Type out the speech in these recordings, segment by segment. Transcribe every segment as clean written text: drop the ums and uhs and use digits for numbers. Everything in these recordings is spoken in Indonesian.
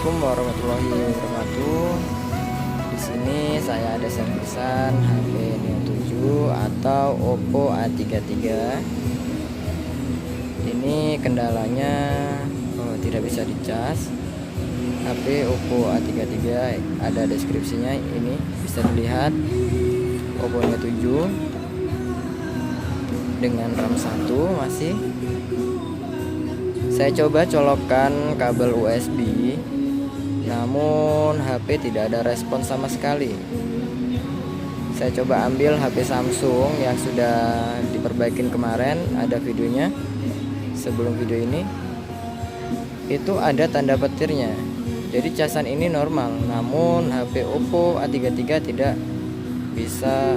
Assalamualaikum warahmatullahi wabarakatuh. Di sini saya ada servisan HP Neo 7 atau Oppo A33. Ini kendalanya tidak bisa dicas. HP Oppo A33 ada deskripsinya, ini bisa dilihat. Oppo Neo 7 dengan RAM 1 masih. Saya coba colokkan kabel USB, namun HP tidak ada respon sama sekali. Saya coba ambil HP Samsung yang sudah diperbaikin kemarin, ada videonya sebelum video ini. Itu ada tanda petirnya. Jadi casan ini normal, namun HP Oppo A33 tidak bisa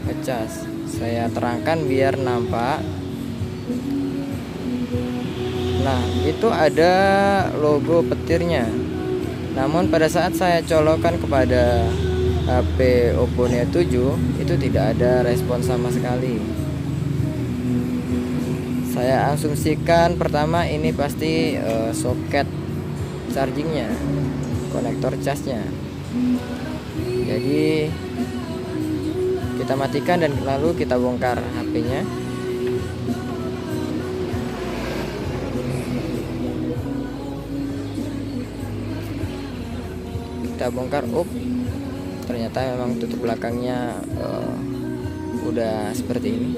ngecas. Saya terangkan biar nampak. Nah, itu ada logo petirnya. Namun pada saat saya colokkan kepada HP Oppo Neo 7, itu tidak ada respon sama sekali. Saya asumsikan pertama ini pasti soket chargingnya, konektor casnya. Jadi kita matikan dan lalu kita bongkar HP-nya. Kita bongkar, ternyata memang tutup belakangnya udah seperti ini.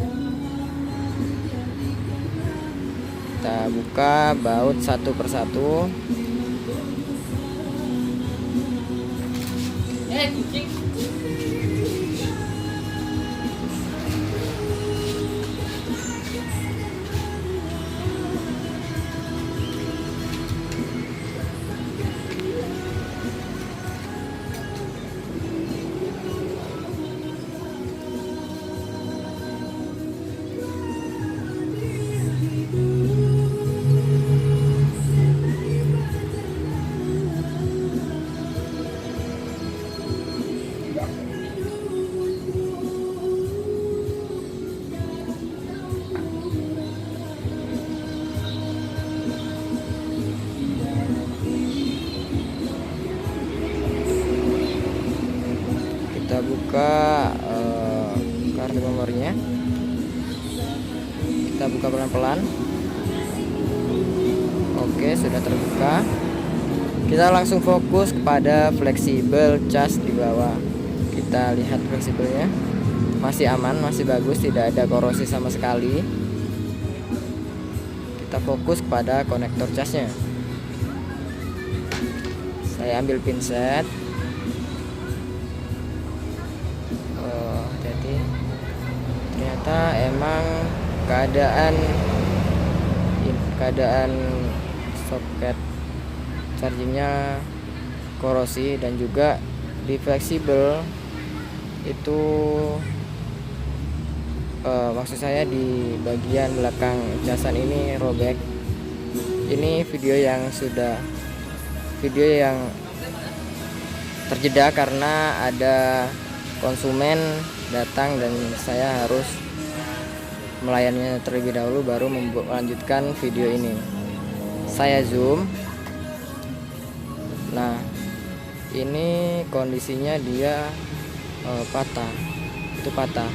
Kita buka baut satu persatu. Kita buka kartu nomornya. Kita buka pelan-pelan. Oke, sudah terbuka. Kita langsung fokus kepada fleksibel cas di bawah. Kita lihat fleksibelnya masih aman, masih bagus, tidak ada korosi sama sekali. Kita fokus kepada konektor casnya. Saya ambil pinset. Jadi ternyata emang keadaan soket chargingnya korosi, dan juga di fleksibel itu maksud saya di bagian belakang casan ini robek. Ini video yang terjeda karena ada konsumen datang dan saya harus melayaninya terlebih dahulu baru melanjutkan video ini. Saya zoom. Nah, ini kondisinya dia patah. Itu patah.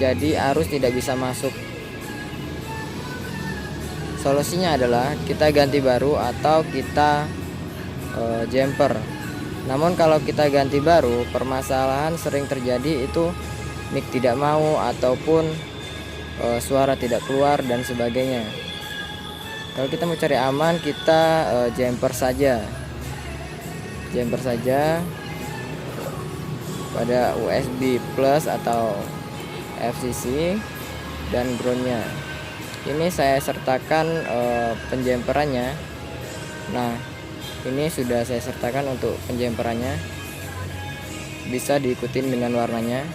Jadi arus tidak bisa masuk. Solusinya adalah kita ganti baru atau kita jumper. Namun kalau kita ganti baru, permasalahan sering terjadi itu mic tidak mau ataupun suara tidak keluar dan sebagainya. Kalau kita mau cari aman, kita jumper saja. Jumper saja pada USB plus atau FCC dan groundnya. Ini saya sertakan penjemperannya. Nah, ini sudah saya sertakan untuk penjemperannya. Bisa diikutin dengan warnanya.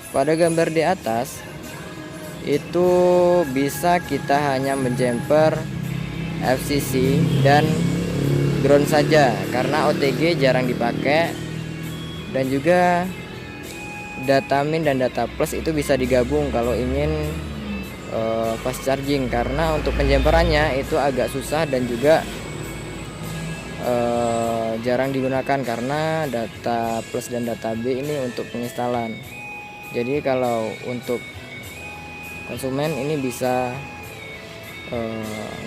Pada gambar di atas itu bisa kita hanya menjemper FCC dan ground saja karena OTG jarang dipakai, dan juga data min dan data plus itu bisa digabung kalau ingin fast charging, karena untuk penjemperannya itu agak susah dan juga jarang digunakan karena data plus dan data B ini untuk penginstalan. Jadi kalau untuk konsumen ini bisa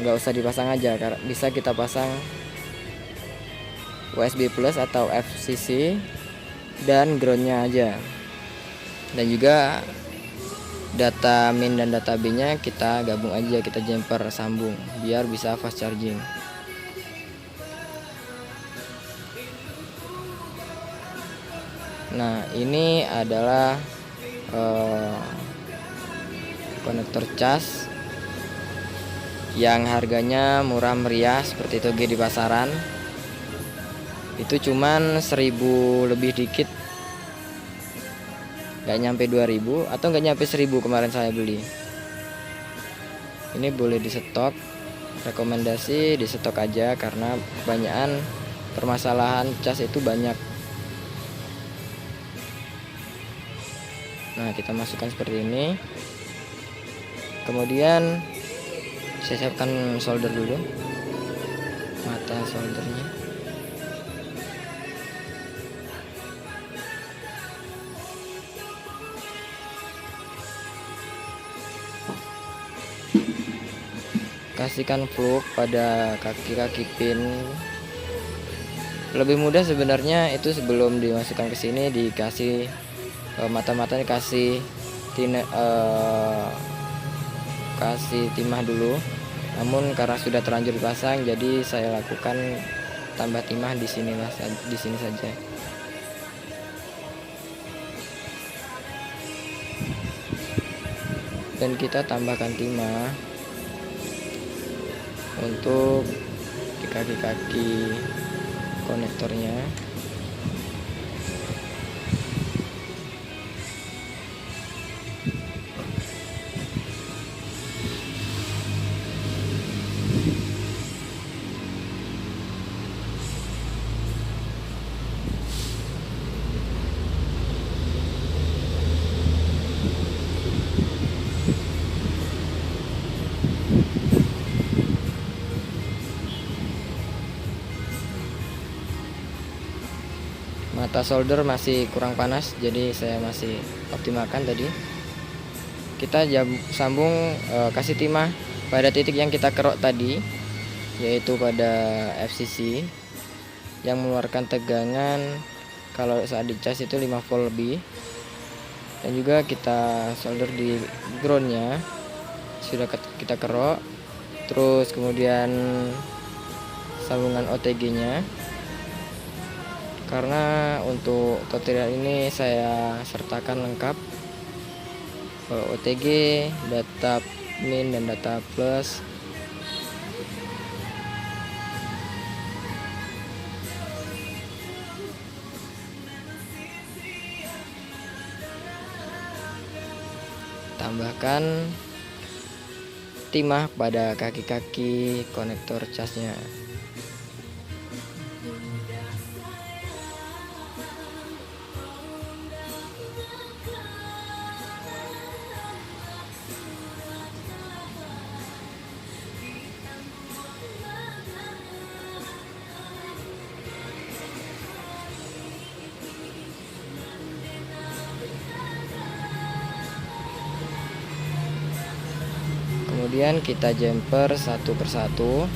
nggak usah dipasang aja, karena bisa kita pasang USB plus atau FCC dan groundnya aja. Dan juga data min dan data B nya kita gabung aja, kita jumper sambung biar bisa fast charging. Nah, ini adalah konektor cas yang harganya murah meriah seperti toge di pasaran. Itu cuman 1000 lebih dikit, nggak nyampe 2000 atau nggak nyampe 1000 kemarin saya beli. Ini boleh di stok, rekomendasi di stok aja karena kebanyakan permasalahan cas itu banyak. Nah, kita masukkan seperti ini. Kemudian saya siapkan solder dulu, mata soldernya. Kasihkan plug pada kaki-kaki pin. Lebih mudah sebenarnya itu sebelum dimasukkan ke sini dikasih mata-matanya, kasih timah dulu. Namun karena sudah terlanjur dipasang, jadi saya lakukan tambah timah di sini saja. Dan kita tambahkan timah untuk di kaki-kaki konektornya. Mata solder masih kurang panas, jadi saya masih optimalkan tadi. Kita sambung, kasih timah pada titik yang kita kerok tadi, yaitu pada FCC yang mengeluarkan tegangan kalau saat dicas itu 5 volt lebih. Dan juga kita solder di groundnya, sudah kita kerok. Terus kemudian sambungan OTG nya, karena untuk tutorial ini saya sertakan lengkap OTG, data min dan data plus. Tambahkan timah pada kaki-kaki konektor casnya. Kemudian kita jumper satu persatu.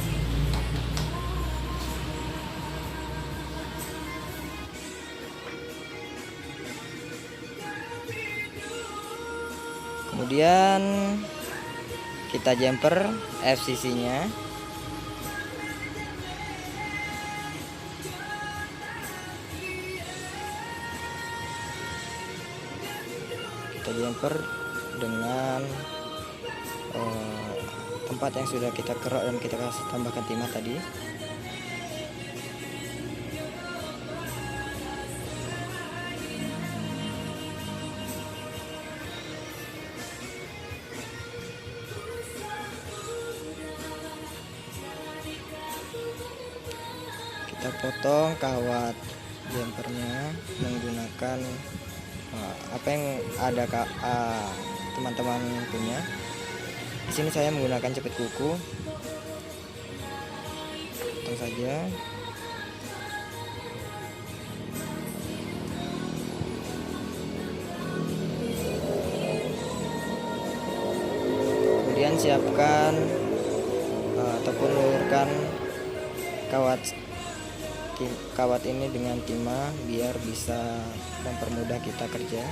Kemudian kita jumper FCC-nya. Kita jumper dengan tempat yang sudah kita kerok dan kita kasih tambahkan timah tadi. Kita potong kawat jumpernya menggunakan apa yang ada teman-teman punya. Di sini saya menggunakan jepit kuku. Potong saja. Kemudian siapkan ataupun luruskan kawat ini dengan timah biar bisa mempermudah kita kerja.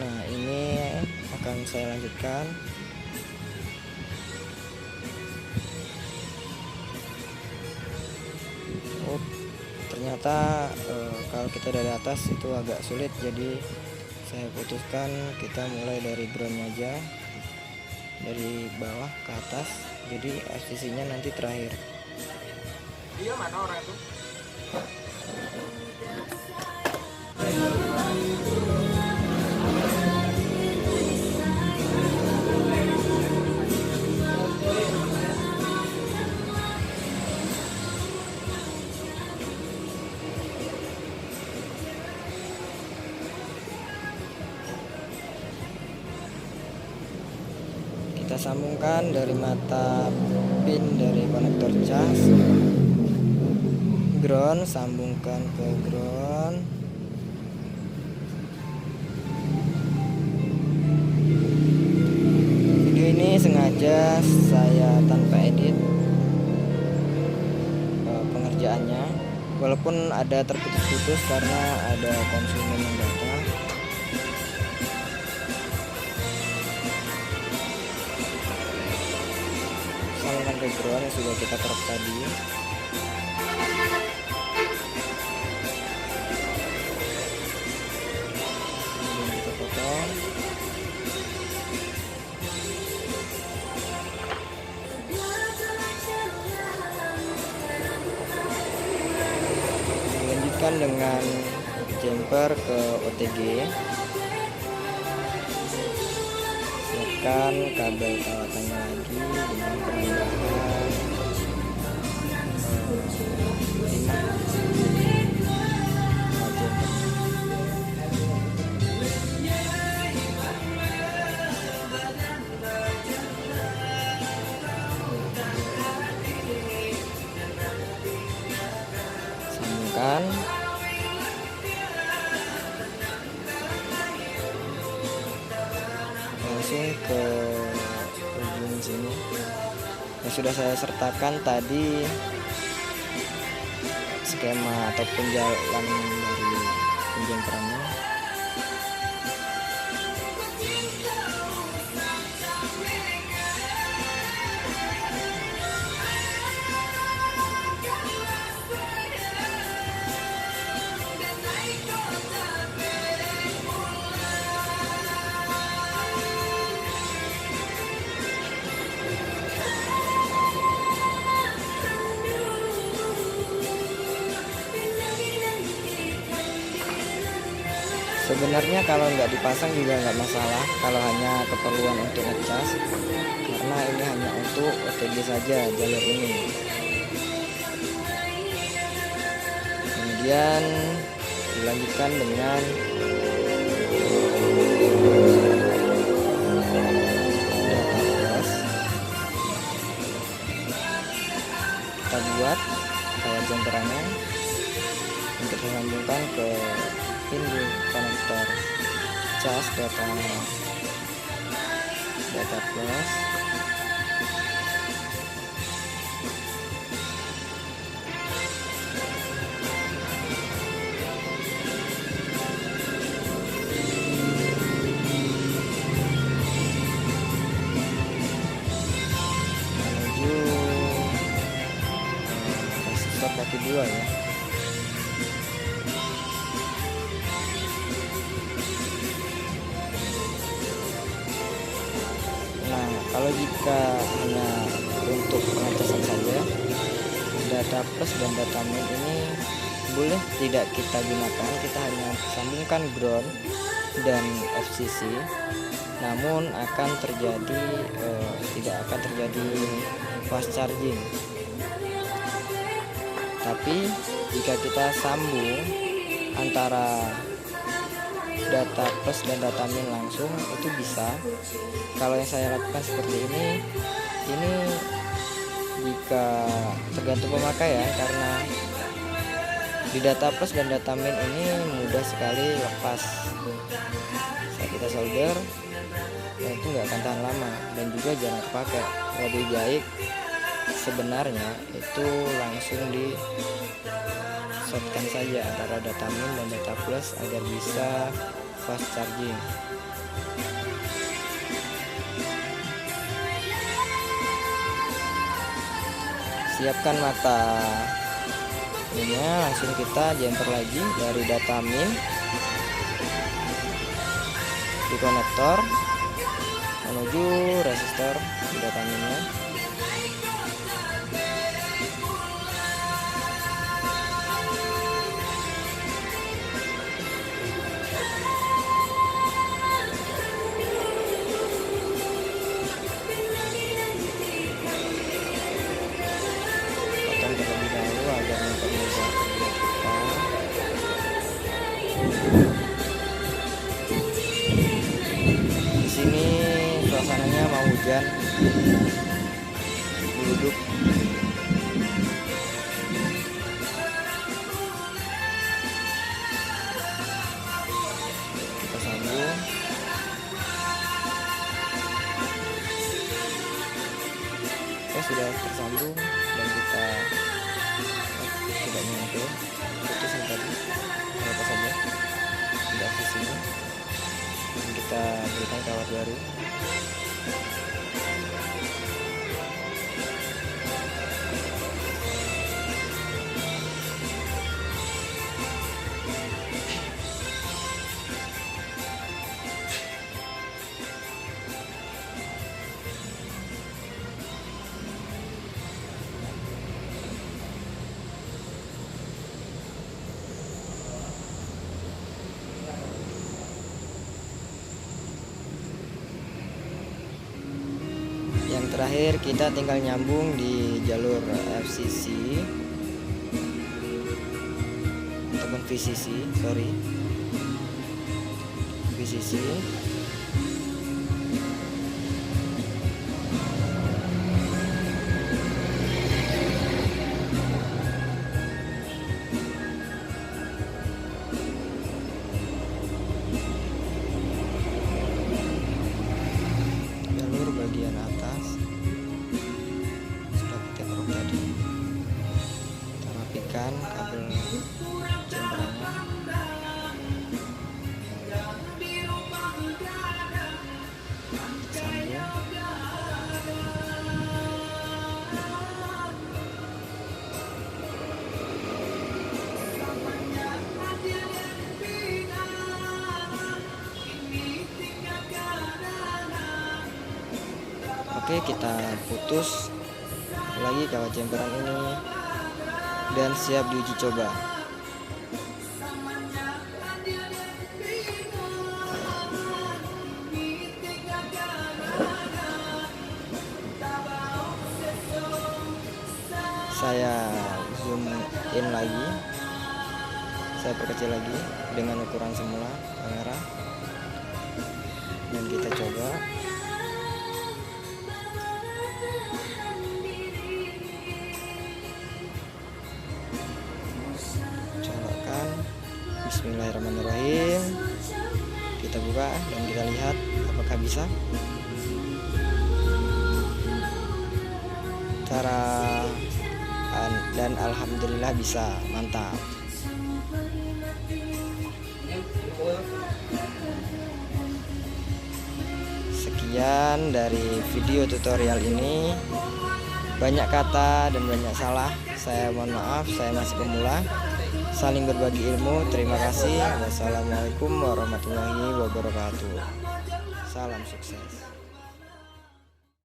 Nah, ini akan saya lanjutkan. Oh, ternyata kalau kita dari atas itu agak sulit, jadi saya putuskan kita mulai dari groundnya aja, dari bawah ke atas, jadi FCC-nya nanti terakhir. Iya, mana orang itu? Kita sambungkan dari mata pin dari konektor cas, ground, sambungkan ke ground. Video ini sengaja saya tanpa edit pengerjaannya, walaupun ada terputus-putus karena ada konsumen yang datang. Sambungkan ke ground yang sudah kita kerap tadi. Kemudian kita potong. Lanjutkan dengan jumper ke OTG. Siapkan kabel kawatannya lagi dengan penambahan 5 sambungkan. Langsung ke ujung sini yang sudah saya sertakan tadi skema ataupun jalan dari penjemperannya. Sebenarnya kalau nggak dipasang juga nggak masalah, kalau hanya keperluan untuk ngecas, karena ini hanya untuk OTG saja jalur ini. Kemudian dilanjutkan dengan data plus. Kita buat kayak jemperannya untuk disambungkan ke pin di konektor cas data plus. Menuju resistor kaki 2 ya. Kalau jika hanya untuk pengecasan saja, data plus dan data min ini boleh tidak kita gunakan, kita hanya sambungkan ground dan FCC namun tidak akan terjadi fast charging. Tapi jika kita sambung antara data plus dan data min langsung, itu bisa. Kalau yang saya lakukan seperti ini jika tergantung pemakaian, karena di data plus dan data min ini mudah sekali lepas saat kita solder, dan itu nggak akan tahan lama dan juga jarang pakai. Lebih baik sebenarnya itu langsung di shortkan saja antara data min dan data plus agar bisa fast charging. Siapkan mata ininya, langsung kita jumper lagi dari data min di konektor menuju resistor di data minnya. Terlebih dahulu agar mempermudah kerja kita. Di sini suasananya mau hujan, duduk. Kita sambung. Sudah tersambung dan kita tidak nyambung, putus yang tadi apa saja tidak aktif ini, dan kita berikan kawat baru. Yang terakhir kita tinggal nyambung di jalur FCC ataupun VCC, VCC. Bagian atas sudah kita keruk tadi, kita rapikan kabel jemperannya. Oke, kita putus lagi kawat jemperan ini dan siap diuji coba. Saya zoom in lagi, saya perkecil lagi dengan ukuran semula kamera, dan kita coba. Bismillahirrahmanirrahim. Kita buka dan kita lihat apakah bisa. Dan alhamdulillah bisa, mantap. Sekian dari video tutorial ini. Banyak kata dan banyak salah, saya mohon maaf, saya masih pemula. Saling berbagi ilmu. Terima kasih. Wassalamualaikum warahmatullahi wabarakatuh. Salam sukses.